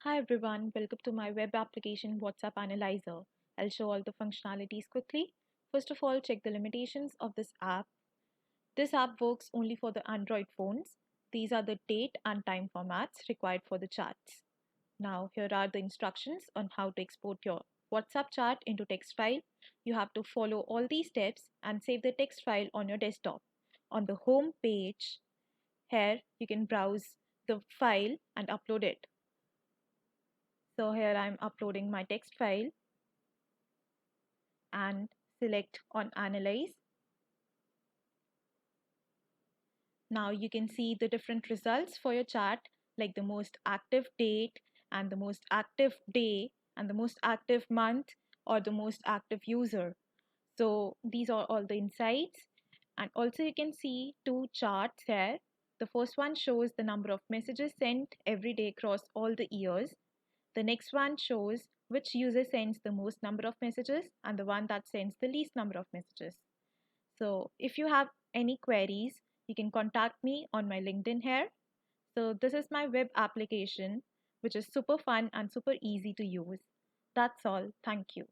Hi everyone, welcome to my web application WhatsApp Analyzer. I'll show all the functionalities quickly. First of all, check the limitations of this app. This app works only for the Android phones. These are the date and time formats required for the charts. Now, here are the instructions on how to export your WhatsApp chart into text file. You have to follow all these steps and save the text file on your desktop. On the home page, here you can browse the file and upload it. So here I'm uploading my text file and select on Analyze. Now you can see the different results for your chart, like the most active date and the most active day and the most active month or the most active user. So these are all the insights. And also you can see two charts here. The first one shows the number of messages sent every day across all the years. The next one shows which user sends the most number of messages and the one that sends the least number of messages. So if you have any queries, you can contact me on my LinkedIn here. So this is my web application, which is super fun and super easy to use. That's all. Thank you.